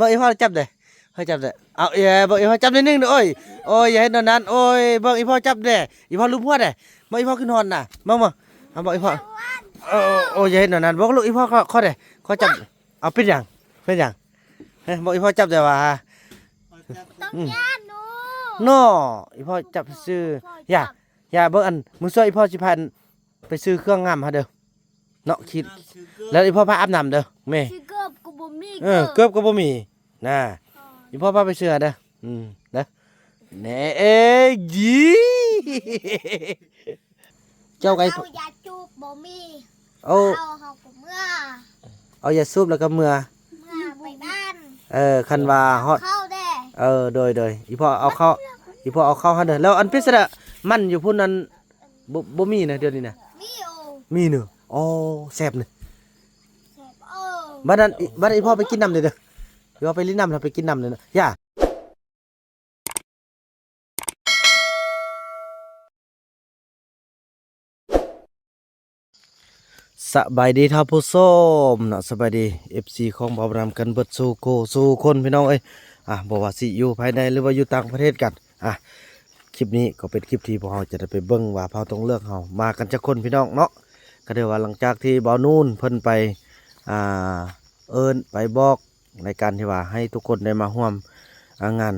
บ่อีพ่อจับเด้ให้จับเด้เอาบ่อีพ่อจับนิดนึงเด้อโอ้ยอย่าเฮ็ดนั้นโอ้ยบ่อีพ่อจับเด้อีพ่อลูบหัวเด้บ่อีพ่อขึ้นฮอนน่ะมาเอาบ่อีพ่อโอ้ยอย่าเฮ็ดนั้นบ่ลูกอีพ่อขอเด้ขอจับเอาเป็นหยังเฮ้ยบ่อีพ่อจับเด้ว่าต้องย่านโนน้ออีพ่อจับซื้ออย่าเบิ่งอันมื้อซอยอีพ่อสิพาไปซื้อเครื่องงามหาเด้อเนาะคิดแล้วอีพ่อพาอาบน้ำเด้อแม่สิเกือบก็บ่มีเกือบก็บ่มีน่ะอีพ่อพาไปซื้อเด้อเด้อแหน่ยีเจ้าไก่เอายาจูบบ่มีเอาเฮาก็เมื่อเอายาสูบแล้วก็เมื่อไปบ้านคันว่าฮอดเข้าแด้โดยอีพ่อเอาเข้าหาเด้อแล้วอันพิเศษมันอยู่พุ่นนั้นบ่มีนะเดี๋ยวนี้นะมีเนอะอ๋อแซ่บนี่บัดนั้นอีพ่อไปกินน้ำเด้อเดี๋ยวไปลิ้นน้ำแล้วไปกินน้ำเลยนะย่าสบายดีท่านผู้ชมเนาะสบายดี FC ของบ่าวรำกันเบิดสู่คนพี่น้องบ่ว่าสิอยู่ภายในหรือว่าอยู่ต่างประเทศกันคลิปนี้ก็เป็นคลิปที่พวกเราจะได้ไปเบิ่งว่าเผาต้องเลือกเฮามากันจักคนพี่น้องเนาะก็เดี๋ยวว่าหลังจากที่บ่าวนูนเพิ่นไปเอิ้นไปบอกในการที่ว่าให้ทุกคนได้มาร่วมงาน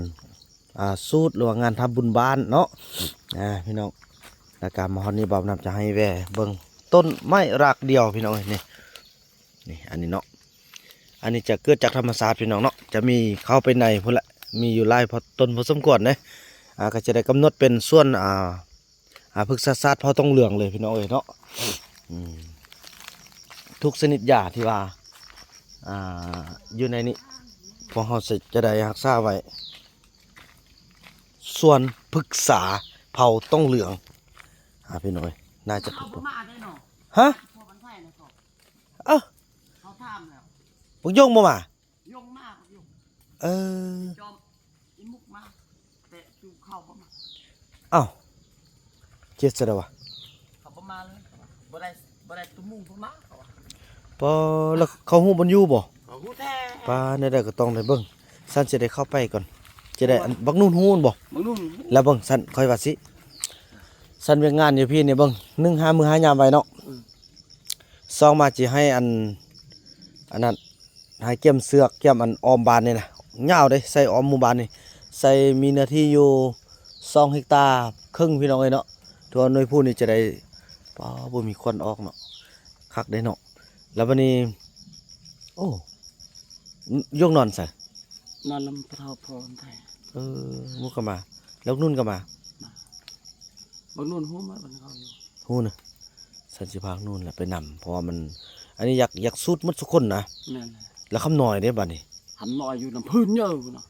สูตรหรือว่างานทำบุญบ้านเนาะพี่น้องรายการมอนี้บ่าวนำจะให้แว่เบิ่งต้นไม้รากเดียวพี่น้องนี่อันนี้เนาะอันนี้จะเกิดจากธรรมชาติพี่น้องเนาะจะมีเข้าไปในพุ่นละมีอยู่หลายต้นพอสมควรนะก็จะได้กำหนดเป็นส่วนพฤกษศาสตร์เผาต้องเหลืองเลยพี่น้องเนาะทุกชนิดหญ้าที่ว่าอยู่ในนี้พอเราจะได้รักษาไว้ส่วนพฤกษาเผาต้องเหลืองพี่น้อยน่าจะถูกฮะพวกโยงบ่มาโยงมากโยงจอมอิมุกมาแต่จูเข้าบ่มาเจ็ดซะแล้ววะเขาบ่มาเลยบ่ได้ตุ้มุงบ่มาเขาปอแล้วเขาฮู้บ่อยู่บ่เขาฮู้แท้ปาในได้ก็ต้องได้เบิ่งสันจะได้เข้าไปก่อนจะได้บักนู่นฮู้บ่บักนู่นแล้วเบิ่งสันค่อยว่าสิสันเวียงงานอยู่พี่นี่เบิ่ง1 5 มื้อ5ยามไว้เนาะ2มาสิให้อันนั้นให้เกี่ยมเสือกเกี่ยมอันออมบานนี่นะยาวเด้ใส่ออมหมู่บ้านนี่ใส่มีเนื้อที่อยู่2 เฮกตาร์ครึ่งพี่น้องเอ้ยเนาะตัวหน่วยผู้นี่จะได้บ่มีควันออกเนาะคักได้เนาะแล้ววันนี้โอ้ยกนอนใส่นอนลำพะเทาพรไทยมุกก็มาแล้วนุ่นก็มาบักนู่นฮู้มาบักเขาอยู่ฮู้นะสันสิพากนู่นแหละไปนำเพราะว่ามันอันนี้อยากสูดหมดทุกคนนะนั่นแล้วคำน้อยเด้บัดนี้คำน้อยอยู่น้ำพื้นเยอะเนาะ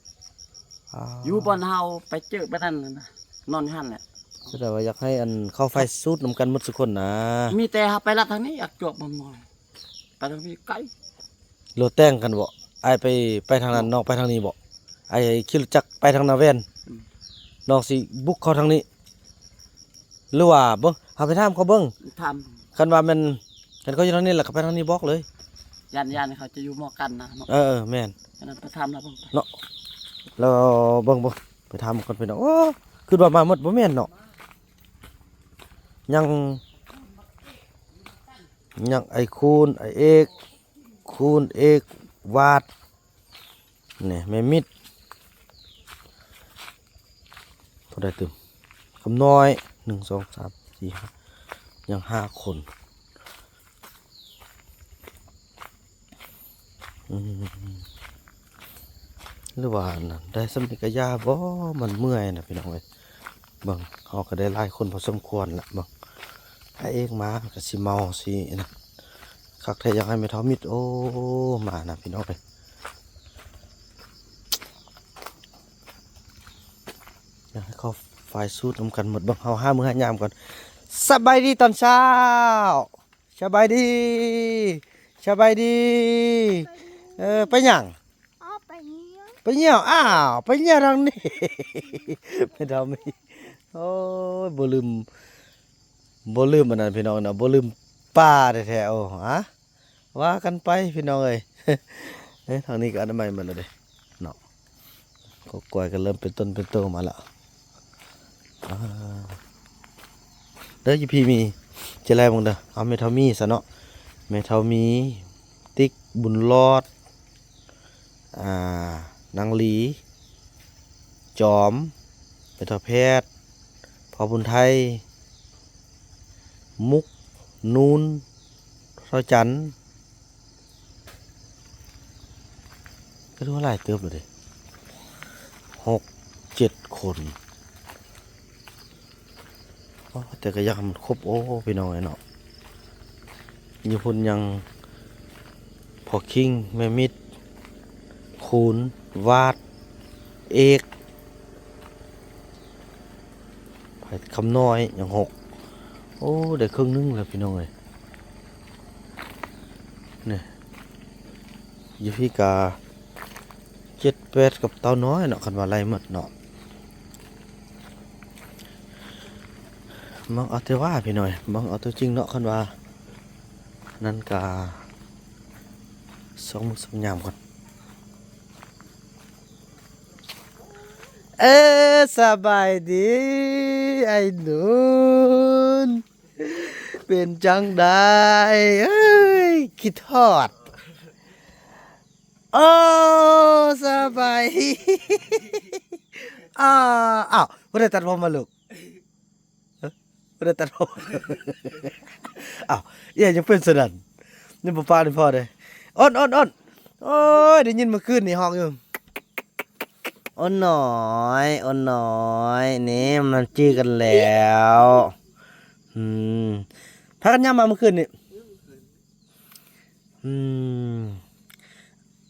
อยู่บนเฮาไปเจอไปนั่นนะนอนหั่นแหละแสดงว่าอยากให้อันเข้าไฟสูดนำกันหมดทุกคนนะมีแต่ไปลัดทางนี้อยากจวบบ่มอยไปทางนี้ไกลโลแต่งกันบ่ไอไปทางนั้นน้องไปทางนี้บ่ไอคิดจักไปทางนาเวนน้องสิบุกเข้าทางนี้หรือว่าเบิ่งเฮาไปถามเขาเบิ่งถามคันว่ามันคันเขาอยู่ทางนี้แล้วก็ไปทางนี้บอกเลยยันเขาจะอยู่หม้อกันนะเนาะแม่นนั้นไปทำแล้วเบิ่งเนาะแล้วเบิ่งไปถามกันไปเนาะโอ้คือว่ามาหมดบ่แม่นเนาะยังไอคูณไอเอกคูณเอกวาดนี่แม่มิดเท่าใดตึมคำน้อย1 2 3 4 5ยัง5 คนหรือว่าได้สำนึกกะยาบ่มันเมื่อยนะพี่น้องเอ้ยเบิ่งเฮาก็ได้หลายคนพอสมควรละเบิ่งไอ้เอกมาก็สิเมาสินะคักแท้อยากให้แม่เฒ่ามิดโอ้มานะพี่น้องเอ้ยอยากให้เขาฝ่ายสูดนำกันหมดเบิ่งเฮา5 มื้อ5 ยามก่อนสบายดีตอนเช้าสบายดีไปหยังไปเหี่ยวไปเหี่ยวทางนี้ไม่ทำนี่โอ้ยบ่ลืมอันนั้นพี่น้องนะบ่ลืมป้าแท้ๆโอ้ว่ากันไปพี่น้องเอ้ยทางนี้ก็อนามัยมันแล้วเด้ เนาะก็กล้วยก็เริ่มเป็นต้นเป็นโตมาแล้วอ่าเด้ออยู่พี่มีเจไรบ้างเด้อเอาเมทัลมีซะเนาะเมทัลมีติ๊กบุญรอดนางหลีจอมเมทัลแพทย์พอบุญไทยมุกนูนเท่าจันก็รู้ว่าหลายเติบเลย 6-7 คนแต่ก็ยังครบโอ้พี่น้องไอ้เนาะอยู่พุ่นยังพอคิงแม่มิดคูณวาดเอกไผ่คำน้อยอย่าง6โอ้ได้ครึ่งนึงแล้วพี่น้องเอ้ยนี่อยู่พี่กา7-8กับเต้าน้อยเนาะคันว่าไรหมดเนาะมังเอาแต่ว่าพี่หน่อยมังเอาตัวจริงเนาะคันว่านั่นกา2 มื้อ 2 ยามก่อนสบายดีไอ้หนูนเป็นจังได้เอ้ยคิดทอดโอ้สบายอ้าวบ่ได้ตัดผมมาลูกบ่ได้ตัดผมอ้าวอย่าจะเป็นสนั่นนี่บ่ปานี่พอเด้อ้นโอ้ยได้ยินเมื่อคืนนี่ห้องอยู่อ้นน้อยนี่มันจื้อกันแล้วพากันย่ำมาเมื่อคืนนี่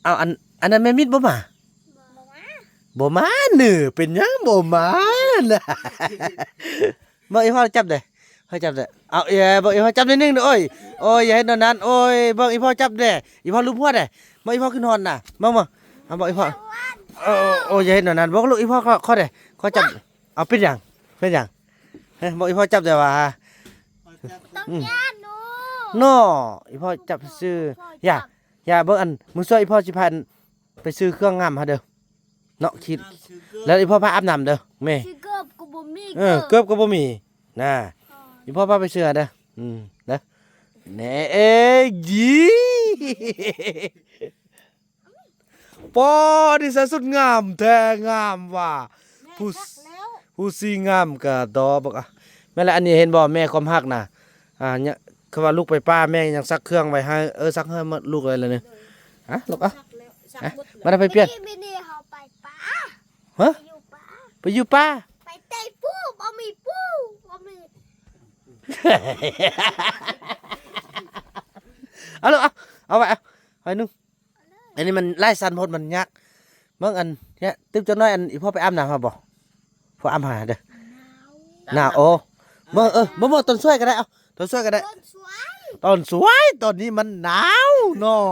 เอาอันนั้นแม่มิดบ่มาบ่มาหนึ่เป็นหยังบ่มาน่ะบ่อีพ่อจับได้พ่อจับได้เอาบ่อีพ่อจับนิดนึงเด้อโอ้ยอย่าให้นอนนั้นโอ้ยบ่อีพ่อจับได้อีพ่อลูบหัวได้บ่อีพ่อขึ้นฮอนน่ะมาเอาบ่อีพ่อโอ้ยอย่าให้นอนนั้นบ่ลูกอีพ่อขอได้ขอจับเอาเป็นหยังบ่อีพ่อจับได้ว่าต้องย่านหนู น้ออีพ่อจับซื้ออย่าเบิ่งอันมึงช่วยอีพ่อสิพันไปซื้อเครื่องงามหาเด้อเนาะคิดแล้วอีพ่อพาอาบน้ำเด้อแม่ สิเกือบกูบ่มี เกือบก็บ่มีน่ะอีพ่อพาไปซื้อเด้อเด้อแหน่เอ้ยยีปอนี่ซะสุดงามแท้งามว่ะผู้สิงามก็ดอบักอ่ะแม่ละอันนี้เห็นบ่แม่ความฮักน่ะเนี่ยคือว่าลูกไปป้าแม่ยังซักเครื่องไว้ให้ซักให้ลูกเลยเนี่ยลูกมาได้ไปเปลี่ยน ไม่นี่เฮาไปป่า ฮะ ไปอยู่ป่า ไปอยู่ป้า ไปเตะปูบ่มีปูบ่มี เอาลูกเอาไปเอานึงอันนี้มันไล่สันพดมันยักเมื่ออันเนี่ยตึ๊บจังน้อยอันอีพ่อไปอาบน้ำมาบ่พ่ออาบหาเด้อหน้าโอ้เมื่อต้นช่วยก็ได้เอาต้นช่วยก็ได้ ต้นสวย ต้นสวยต้นนี้มันหนาวเนาะ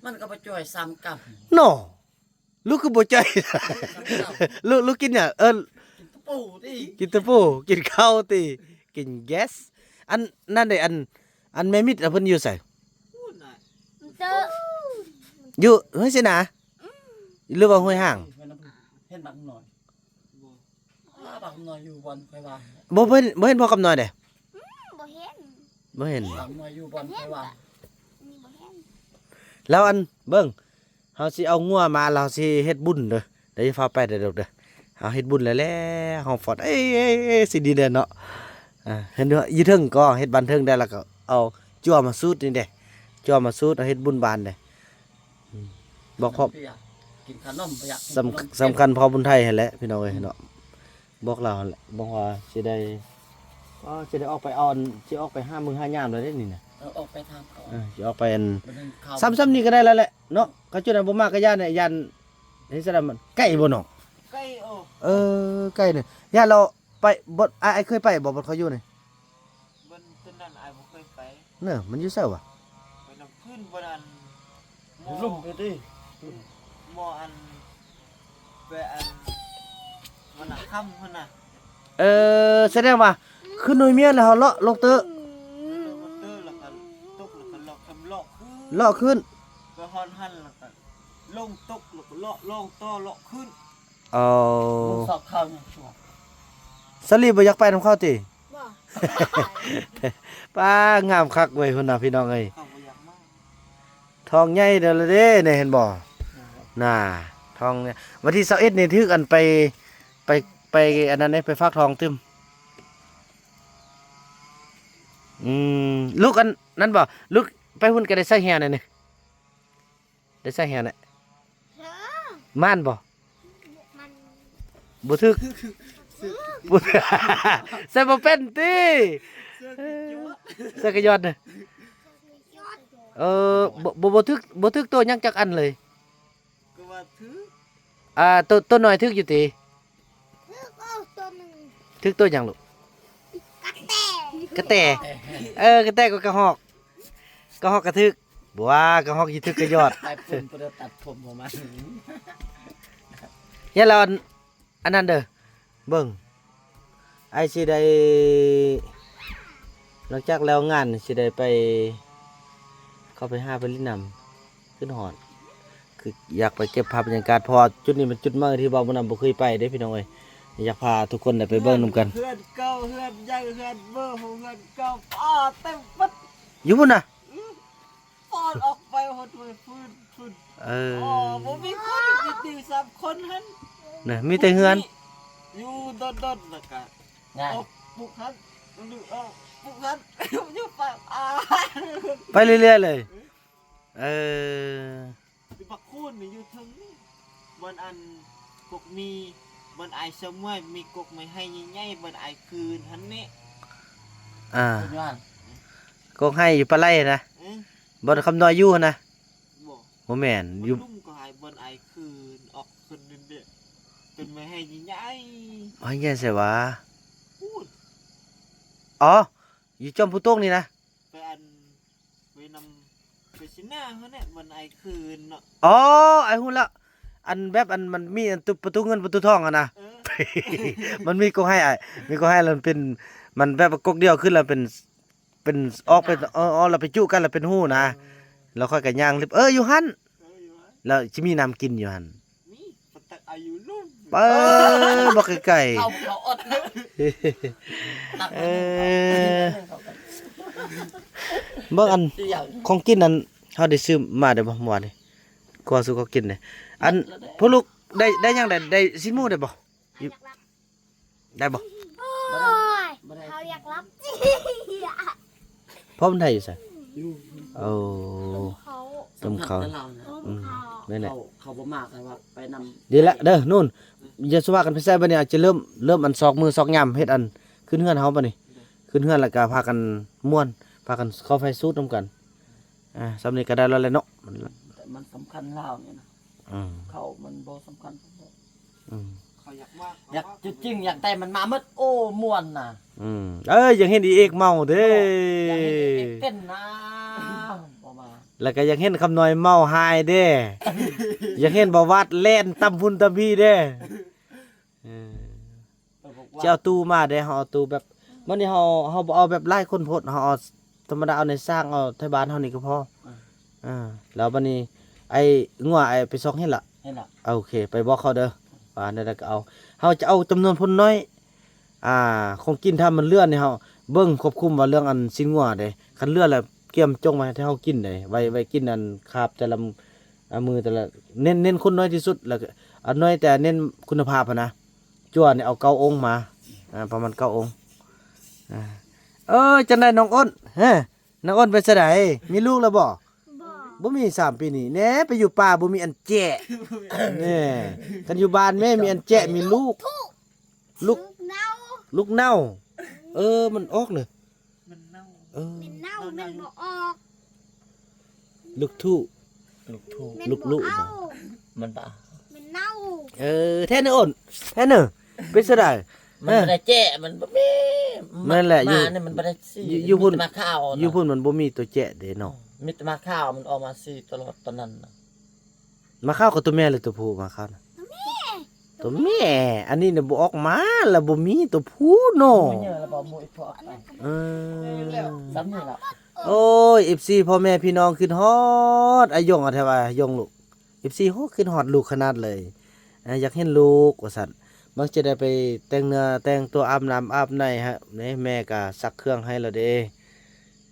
มันก็ไปจ่อยซ้ำกับ เนาะลูกคือบ่ใจ ลูกกินเนี่ยปูดิ กินตะปูกินข้าวติกินแก๊สอันนั่นได้อันแม่มิดเพิ่นอยู่ไส พูดน่ะ เจอ อยู่เฮ้ยสินะหรือว่าห้วยห่าง เห็นบักหน่อยบักหน่อยอยู่บนไฟว่า บ่เห็นพ่อกำน้อยเด้ บ่เห็น บ่เห็น บักหน่อยอยู่บนไฟว่า นี่บ่เห็น แล้วอันเบิ่งเฮาสิเอางัวมาเราสิเฮ็ดบุญเด้อเดี๋ยวสิพาไปเด้อเด้อเฮาเฮ็ดบุญแล้วเฮาฟอดสิดีเด้อเนาะเห็นเด้ออยู่เทิงก็เฮ็ดบันเทิงได้แล้วก็เอาจั่วมาสูดนี่เด้จั่วมาสูดเอาเฮ็ดบุญบานเด้บอกพอ กินขนมไปอยาก สำคัญพอบุญไทยหั่นแหละพี่น้องเอ้ยเนาะบอกเราหั่นแหละบอกว่าสิได้ออกไปออนสิออกไป5 มื้อ 5 ยามแล้วเด้นี่น่ะ ออกไปทางเขา สิออกไปอันซ้ำๆนี่ก็ได้แล้วแหละเนาะเขาจุดนั้นบ่มากก็ย่านเนี่ยย่านเฮ็ดซะแล้วมันใกล้บ่เนาะ ใกล้โอ้ ใกล้เนี่ยย่านเราไปบ่ไอ้เคยไปบ่เขาอยู่นี่ บนต้นนั้นไอ้บ่เคยไป เนาะมันอยู่ไสวะ ไปน้ำพื้นบนอันหมอ ลุ่มไปดิ หมออันไปอันมันน่ะค่ำพุ่นน่ะ แสดงว่าขึ้นหน่วยเมียแล้วเฮาเลาะลงเตอ โดนมอเตอร์แล้วก็ตกแล้วก็ล็อก ทำเลาะขึ้น เลาะขึ้น ไปฮอนหันแล้วก็ลงตกแล้วก็เลาะลงต่อเลาะขึ้น เอา ลูกสอบเข้าเนี่ยชัวร์ สลีบ่อยากไปนำเข้าติ บ่ ป้างามคักเว้ยพุ่นน่ะพี่น้องเอ้ย เข้าบ่อยากมาก ทองใหญ่เด้อละเด้นี่เห็นบ่น่ะทองเนี่ยวันที่21นี่ถือกันไปอันนั้นนี่ไปฝากทองตึมลูกอันนั้นบ่ลูกไปหุ่นก็ได้ใส่แฮนั่นนี่ได้ใส่แฮน่ะ เด้อ ม่านบ่ มัน บ่ถึกบ่ถึก ใส่บ่เป็นติใส่กระยอดน่ะ ยอด บ่ถึกตัวยังจักอันเลย ก็ว่าถือ ตัวน้อยถึกอยู่ติ คือเอาตัวหนึง ถึกตัวหยังลูก กระแต กระแตก็กระหอกกระหอกกระทึกบ่ว่ากระหอกสิทึกกระยอด ไปผมไปตัดผมผมมา เฮ็ดแล้วอันนั้นเด้อเบิ่งไอ้สิได้หลังจากแล้วงานสิได้ไปเข้าไปหาไปลิ้นน้ำขึ้นหอดคืออยากไปเก็บภาพบรรยากาศเพอจุดนี้มันจุดเมื่อที่บ่าวบ่นำบ่เคยไปเด้พี่น้องเอ้ยอยากพาทุกคนได้ไปเบิ่งนํกัน เพื่อนเก่าเพื่อนใหญ่เพื่อนเบอร์ของเพื่อนเก่าอ้อเต็มปัด อยู่พุ่นน่ะ ปอดออกไปหดไปฟื้น เออ อ๋อบ่มีคนมีติว3คนหั่น น่ะมีแต่เฮือน อยู่ดดๆแล้วก็ ง่าย เอาปลุกหันดูเอาปลุกหันอยู่ไปไปเรื่อยๆเลยเออ บักคูนนี่อยู่ถึงนี่บนอันกกมีบนไอสมัยมีกกไม่ให้ใหญ่ๆบนไอคืนหันนี่ คุณย้อน ก็ให้อยู่ปลาไหลนะ เอ้ย บ่คำน้อยอยู่นะ บ่ บ่แม่นอยู่ ลุ่มก็ให้บนไอคืนออกคืนเด็ดๆเป็นไม่ให้ใหญ่ ว่าแย่ใส่ว่า ๆพูด อ๋ออยู่จอมผู้โต้งนี่นะ ไปอันไปนำไปชิหน้าเขาเนี่ยบนไอคืนเนาะ อ๋อไอ้หุ่นละอันแบบอันมันมีอันประตูเงินประตูทองอะนะ เออ มันมีก็ให้มีก็ให้แล้วมันเป็นมันแบบว่ากกเดียวขึ้นแล้วเป็นออกเป็นเราไปจุกันแล้วเป็นหู้นะแล้วค่อยกันย่างลิบอยู่หั่น อยู่วะ แล้วสิมีน้ำกินอยู่หั่น มีปะตักอายุลุ่ม เบ่ไกล เขาอดนะตัก ๆเบิ่งอัน อย่าง ของกินนั้นเฮาได้ซื้อมาได้บ่เมื่อวานนี้กว่าสู่เขากินเนี่ยอันพวกลูกได้ยังได้สินหมูได้บ่ อยากรับ ได้บ่ โอ้ยเขาอยากรับ เพราะมันได้อยู่ไส อยู่ โอ้ เขา ต้มเขา สำคัญกับเรานะ ต้ม อืม เขา แม่นแหละ เขาบ่มากกันว่าไปนำ ดีละเด้อนู่นอย่าสว่ากันไปใส่บัดนี้อาจจะเริ่มอันซอกมือซอกยามเฮ็ดอันขึ้นเฮือนเฮาบัดนี้ขึ้นเฮือนแล้วก็พากันม่วนพากันเข้าไฟสูดนํกันสำนี้ก็ได้แล้วแหละเนาะมัน แต่มันสำคัญเราเนี่ยนะ อืม เขามันบ่สำคัญ อืม เขาอยากมาก อยากจริงๆอยากได้มันมาหมดโอ้ม่วนน่ะ อยากเห็นอีเอกเมาเด้ อยากเห็นเด็กเต้นนะบ่มา แล้วก็อยากเห็นคำน้อยเมาหายเด้ อยากเห็นบ่วัดแล่นตำพุ่นตำพี่เด้เออ ไปบอกว่า จะเอาตู้มาเด้เฮาเอาตู้แบบมื้อนี้เฮาบ่เอาแบบหลายคนโพดเฮาเอาธรรมดาเอาในสร้างเอาไทบ้านเฮานี่ก็พอแล้วบัดนี้ไอ้งัวไอ้ไปซอกเห็นล่ะ เห็นล่ะ โอเค ไปบอกเขาเด้อว่านั่นก็เอาเฮาจะเอาจำนวนคนน้อยของกินถ้ามันเลื่อนนี่เฮาเบิ่งควบคุมว่าเรื่องอันสินงัวเด้คันเลื่อนแล้วเกี่ยมจงไว้ให้เฮากินได้ไว้กินอันคาบแต่ละมือแต่ละเน้นคนน้อยที่สุดแล้วก็อันน้อยแต่เน้นคุณภาพอะนะจั่วนี่เอา9องค์มาประมาณ9องค์จังได๋น้องอ้นน้องอ้นไปไสไดมีลูกแล้วบ่ บ่ บ่มี3ปีนี่แหน่ไปอยู่ป่าบ่มีอันแจะแน่กันอยู่บ้านแม่มีอันแจะมีลูก ลูก เน่า ลูกเน่ามันออกเลย มันเน่า มันเน่ามันบ่ออก ลูกทู่ ลูกทูก มัน ลูก บ่ ๆ เอา มันป่ะ มันเน่า แท้เนอะอ้นแท้เนอะเป็นซะได้ มันบ่ได้แจ้มันบ่มี นั่นแหละอยู่ มาเนี่ยมันบ่ได้สิ อยู่พุ่น มีแต่มาข้าวนะ อยู่พุ่นมันบ่มีตัวแจะเด้เนาะ มีแต่มาข้าวมันออกมาสิตลอดตอนนั้นน่ะ มาเข้ากับตัวแม่หรือตัวผู้มาเข้านะตัวแม่อันนี้เนี่ยบ่ออกมาแล้วบ่มีตัวผู้เนาะ มื้อเยอะแล้วบ่มื้ออีกพอไป เออ ซ้ำนี่ล่ะ โอ้ย FC พ่อแม่พี่น้องขึ้นฮอดอายงเอาแท้ว่ายงลูก FC โหขึ้นฮอดลูกขนาดเลยอยากเห็นลูกว่าซั่นมักจะได้ไปแต่งเนื้อแต่งตัวอาบน้ำอาบในฮะนี่แม่ก็ซักเครื่องให้แล้วเด้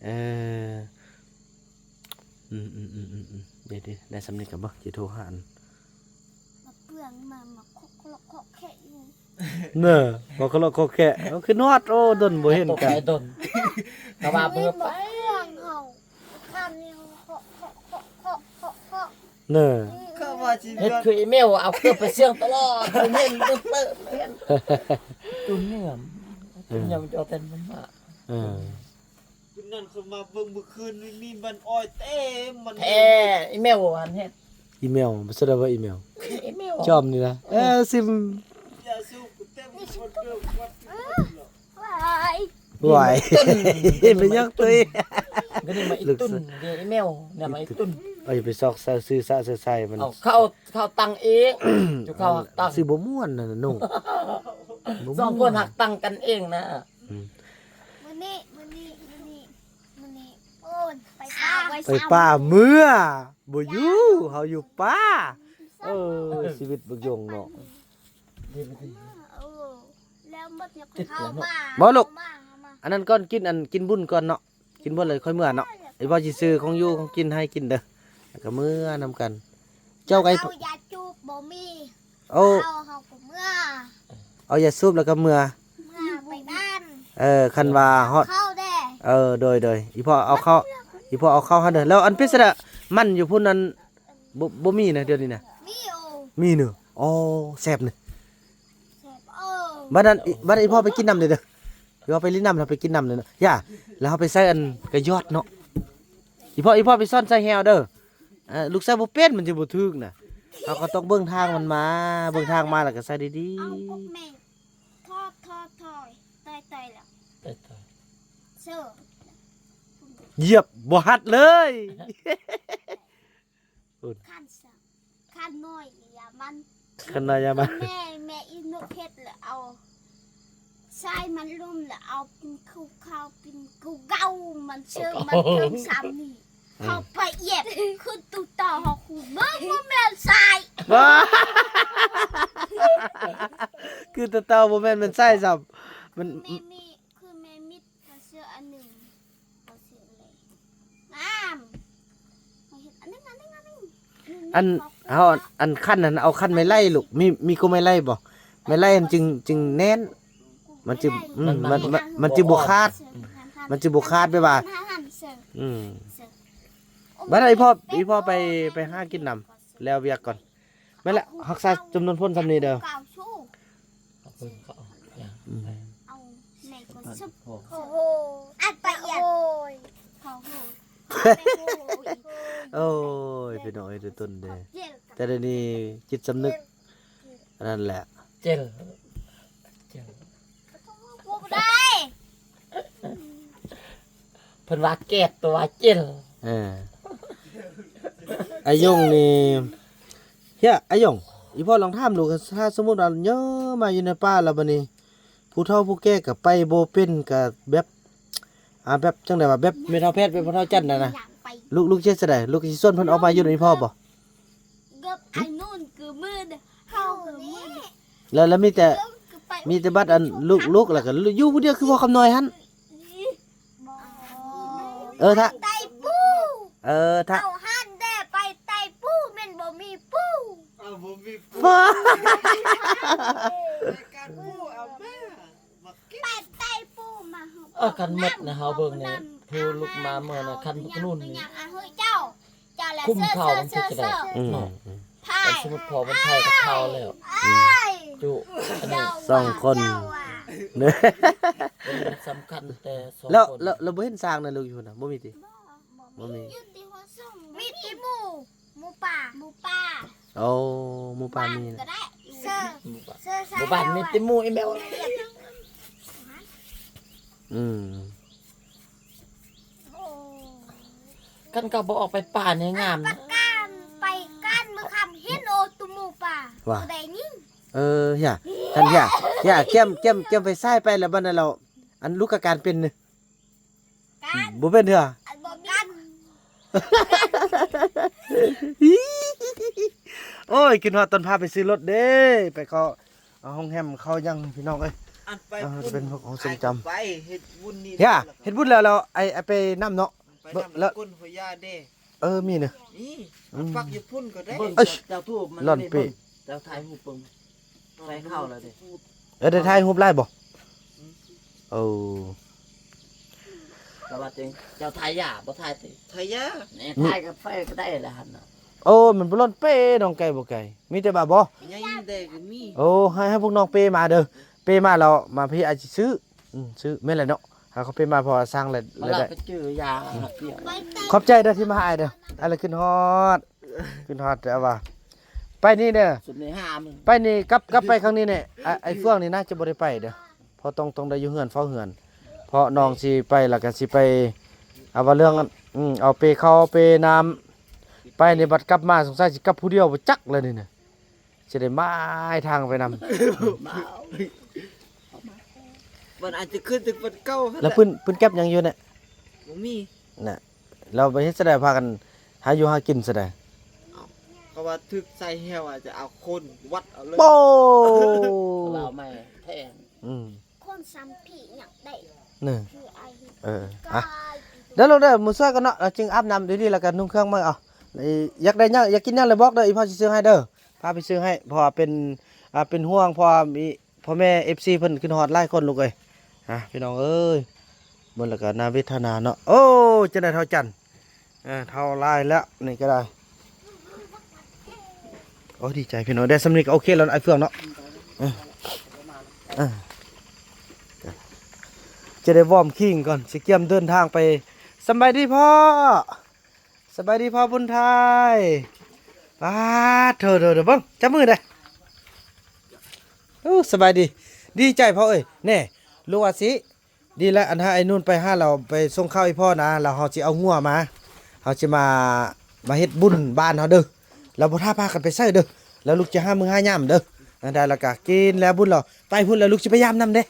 เออเดี๋ยวได้สำนึกกับบ่สิโทรหาอัน มาเปลืองมาเคาะแค่อยู่ เนอะบ่ก็ลอกก็แค่เอาขึ้นฮอดโอ้ดนบ่เห็น ตก กัน ใจดนกะว่าเบื่อไป เปลืองเฮาข้ามนี่เคาะ เนอะ ก็ว่าสิ เฮ็ดคืออีเมลเอาเครื่องไปเสียงตลอดเห็นเปิดเห็นตุนเนื่อมตุนยำจอเต็นมันมา เออ คุณนั่นคนมาเบิ่งเมื่อคืนมีมันอ้อยเต็มมัน แท้อีเมลอันเฮ็ด อีเมลบ่แสดงว่าอีเมล อีเมล ชอบนี่นะซิม ยาสูบเต็มคนเดียววัด วาย ไหวเป็นยังตัวเอง ก็นี่มาอีตุนเดี๋ยวอีเมลเนี่ยมาอีตุน เอาอย่าไปซอกซื้อซะใส่มัน เอาเข้าตังเองจุเข้าหักตัง สิบ่ม่วนน่ะนุ่งบ่ สองคนหักตังกันเองนะ มื้อนี้โอนไปป้า ไปป่าเมื่อบ่อยู่เฮาอยู่ป่าเออชีวิตบักยงเนาะ แล้วหมดเนี่ยเข้ามา อันนั้นก่อนกินบุญก่อนเนาะกินบ่เลยค่อยเมื่อเนาะไอ้บ่สิซื้อของอยู่ของกินให้กินเด้อแล้วก็เมื่อนำกัน เจ้าไอ้ เอายาจูบบ่มี เอา เฮาก็เมื่อ เอายาสูบแล้วก็เมื่อ ไปบ้าน คันว่าฮอด เข้าแด้ โดยอีพ่อเอาเข้าให้เด้อแล้วอันพิสระมันอยู่พุ่นนั้นบ่มีนะเดี๋ยวนี้นะ มีโอ มีเนาะอ๋อแซ่บนี่ แซ่บบัดนั้นอีพ่อไปกินน้ำเด้อเดี๋ยวไปลิ้นน้ำแล้วไปกินน้ำเลยเนาะย่าแล้วเอาไปใส่อันกระยอดเนาะอีพ่อไปซ่อนใส่แฮวเด้อลูกสาวบ่เป็นมันจะบ่ถึกน่ะเราก็ต้องเบิ่งทางมันมาเบิ่งทางมาแล้วก็ใส่ดี เอาพวกแม่ทอดต่อยแล้วเชื่อ ๆเหยียบบ่หัดเลย ขั้นสักขั้นน้อยอย่ามัน ขนาดยามา แม่อินุเพชรแล้วเอาใส่มันลุ่มแล้วเอาเป็นข้าวเป็นกูเกามันเชื่อมันเพิ่มซ้ำนี่เขาไปเหยียบขึ้นตุกต่อหอกหูเบิ้งว่าแม่ใส่ ว้าคือตะเตาบ่แม่นมันใส่ซับมัน แม่มีคือแม่มิดเขาเสื้ออันหนึ่งเขาเสื้อเลยน้ำเขาเห็นอันนึง อันขั้นนั้นเอาขั้นไม่ไล่ลูกมีก็ไม่ไล่บ่ไม่ไล่มันจึงแน่น มันจะมันจะบ่คาดไปว่าบัดนั้นอีพ่อไปหากินน้ำแล้วเวียกก่อนแม่นละรักษาจำนวนพ่นซำนี้เด้อ เอาเพิ่นเขาอย่าง เอาไหนก็ซุปโอ้โหอัดไปเอียดโอ้โห โอ้ยพี่น้อยเด้อต้นเด้อแต่เดี๋ยวนี้จิตสำนึกอันนั้นแหละ เจล พูดได้ เพิ่นว่าแก้ตัวเจล อายงนี่เฮียอายงอีพ่อลองถามดูถ้าสมมุติว่าเยอะมาอยู่ในป่าแล้วบัดนี้ผู้เฒ่าผู้แก่ก็ไปบ่เป็นก็แบบแบบจังได๋ว่าแบบแม่เฒ่าแพทย์เป็นพ่อเฒ่าจันทร์นะลูกเฮ็ดจังได๋ลูกสิส่วนเพิ่นออกมาอยู่ในพ่อบ่ เกับไอ้นู่นคือมือเฮาคือมือ แล้วมีแต่บัดอันลูกแล้วก็อยู่ผู้เดียวคือพ่อคำน้อยหั่นถ้า ไตปู ถ้า เอาหันได้ไปไตปูแม่นบ่มีปู เอาบ่มี ฟ้า การพูดเอาแม่มากิน ไปไตปูมาเฮา คันหมดนะเฮาเบิ่งนี่ผู้ลูกมาเมื่อน่ะคันพวกนู่นนี่ เฮ้ยเจ้าแหละ คุ้มเข้ามันสิจะได้ อืม พา แต่ ย สมมุติพอมันไทยกับเขาแล้วจุอันนี้ สองคนเด้อ มันสำคัญแต่สอง แล้ว คน แล้วบ่เห็นสร้างนั่นลูกอยู่น่ะบ่มีติ บ่มี มีที่หมูป่า โอ้หมู่ป่ามี ก็ นะ ได้เสื้อ หมู่บ้านมีแต่หมู่อีแมว อืม กันก็บ่ออกไปป่าในงามนะ การไปการมือคำเห็นโอตุหมูป่าตัวใดนี่ อย่าท่านอย่าแก้มไปซ้ายไปแล้วบัดนั้นเราอันลูกอาการเป็นนี่ การ บ่เป็นเด้อ อัน โอ้ยกินฮอดตอนพาไปซื้อรถเด้ไปเขาเอาห้องแฮมเขายังพี่น้องเอ้ย อันไป จะเป็นของทรงจำ ไปเฮ็ดบุญนี่ เฮียเฮ็ดบุญแล้วเราไอไปน้ำเนาะ ไป เบิ่ง นำ แล้ว ก้นหัวย่าเด้ มีเนี่ย นี่มันปักอยู่พุ่นก็ได้ เบิ่ง เอ้ย เจ้าทูบมัน หล่อน นี่ เป้ เบิ่งเจ้าถ่ายรูปเบิ่ง ใส่เข้าแล้วดิ ได้ถ่ายรูปไล่บ่โอ้ แต่ว่าจริงเจ้าถ่ายหยาบ่ถ่ายติ ทายา นี่ถ่ายกับไฟก็ได้แล้วหั่นน่ะ โอ้มันบ่ล้นเป้น้องไก่บ่ไก่มีแต่บ่าบ่ ยังยิงได้ก็มี โอ้ให้พวกน้องเป้มาเด้อเป้มาเรามาพี่อาจสิซื้อซื้อแม่นแหละเนาะหาเขาเป้มาพอสร้างแล้ว เอา แล้ว ล่ะ ได้ ไปจื้อยาเปียก ไปเต้น ขอบใจเด้อที่มาหาอ้ายเด้ออะไรขึ้นฮอดขึ้นฮอดแต่ว่าไปนี่เด้อ สุดในห้ามึง ไปนี่กลับไปครั้งนี้เนี่ยไอ้เฟื่องนี่น่าจะบ่ได้ไปเด้อเพราะต้องได้อยู่เฮือนเฝ้าเฮือน เพราะน้องสิไปแล้วก็สิไปเอาว่าเรื่องเอาไปเข้าไปน้ำไปในบัดกลับมาสงสัยสิกลับผู้เดียวบ่จักเลยนี่น่ะสิได้มาให้ทางไปนำ มันอาจจะขึ้นถึงวันเก้าหั่น แล้ว หะ ปืนแก๊ปยังอยู่เนี่ย บ่มี น่ะเราไปเฮ็ดแสดงพากันหาอยู่หากินแสดง ก็ว่าทึกใส่แฮวอาจจะเอาคนวัดเอาเลย โป้ เราไม่แพง คนซ้ำผีอยากได้ นี่ คือไอ้ อ่ะเดี๋ยวเราได้มื้อซ้อยกันเนาะเราจึงอาบน้ำดีๆแล้วกันนุ่งเครื่องมาเอาอยากได้หยังอยากกินหยังเลยบอกเด้ออีพ่อสิซื้อให้เด้อพาไปซื้อให้เพราะว่าเป็นห่วงเพราะว่ามีพ่อแม่ FC เพิ่นขึ้นฮอดหลายคนลูกเอ้ยพี่น้องเอ้ยเบิ่งแล้วก็น่าเวทนาเนาะโอ้จะได้เท่าจันเท่าลายแล้วนี่ก็ได้โอ้ดีใจพี่น้องได้สำนึกโอเคแล้วไอ้เฟืองเนาะจะได้วอร์มคิงก่อนสิเกียมเดินทางไปสบายดีพ่อสบายดีพ่อบุญไทยป้าเถอะเบิ่งจับมือได้โอ้สบายดีดีใจพ่อเอ้ยแน่ลุงอาสิดีแล้วอันหาไอ้นู่นไปหาเราไปส่งข้าวให้พ่อนะเราเฮาสิเอางัวมาเฮาสิมาเฮ็ดบุญบ้านเฮาเด้อเราบ่ท่าพากันไปใส่เด้อแล้วลูกจะหามื้อหายามเด้ออันใดแล้วก็กินแล้วบุญเราไปพุ่นแล้วลูกสิพยายามนำเด้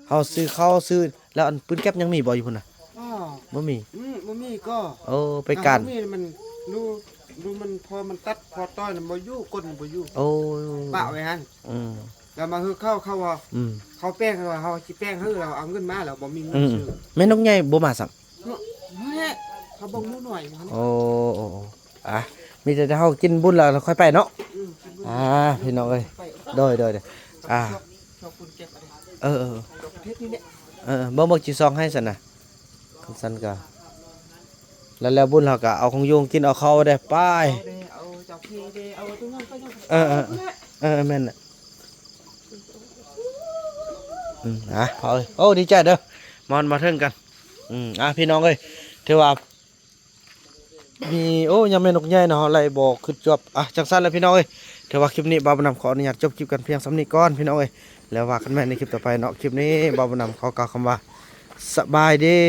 เฮาซื้อข้าวซื้อแล้วอันปืนแก๊ปยังมีบ่อยู่พุ่นน่ะ อ๋อ บ่มี บ่มีก็ โอ้ไปการ บ่มีมันดูมันพอมันตัดพอต้อยมันบ่อยู่ก้นมันบ่อยู่ โอ้ ปะไว้หั่น อืม แล้วมาคือเข้าว่า อืม เขาแป้งเขาว่าเขาสิแป้งให้เราเอาเงินมาแล้วบ่มีเงินซื้อ แม่นกใหญ่บ่มาซ้ํ เนาะแม่เขาบ่งูหน่อยมัน โอ้มีแต่เฮากินบุญแล้วเราค่อยไปเนาะพี่น้องเอ้ยโดยชอบคุณเก็บอะไร เออ ประเทศนี้เนี่ย บ่จิซองให้ซั่นน่ะคันซั่นก็แล้วบุญเฮาก็เอาของโยงกินเอาเข้าได้ไป เอาเจ้าพี่เด้เอาตรงนั้นไปจัง แม่นน่ะพอเอ้ยโอ้ดีใจเด้อมาเทิงกันพี่น้องเอ้ยถือว่ามียังแม่นกใหญ่เนาะไล่บ่ขึ้นจบจังซั่นแล้วพี่น้องเอ้ยถือว่าคลิปนี้บ่าวบ่นำขออนุญาตจบคลิปกันเพียงส่ำนี้ก่อนพี่น้องเอ้ยแล้วว่ากันใหม่ในคลิปต่อไปเนาะคลิปนี้บ่าวบ่นำขอกล่าวคำว่าสบายดี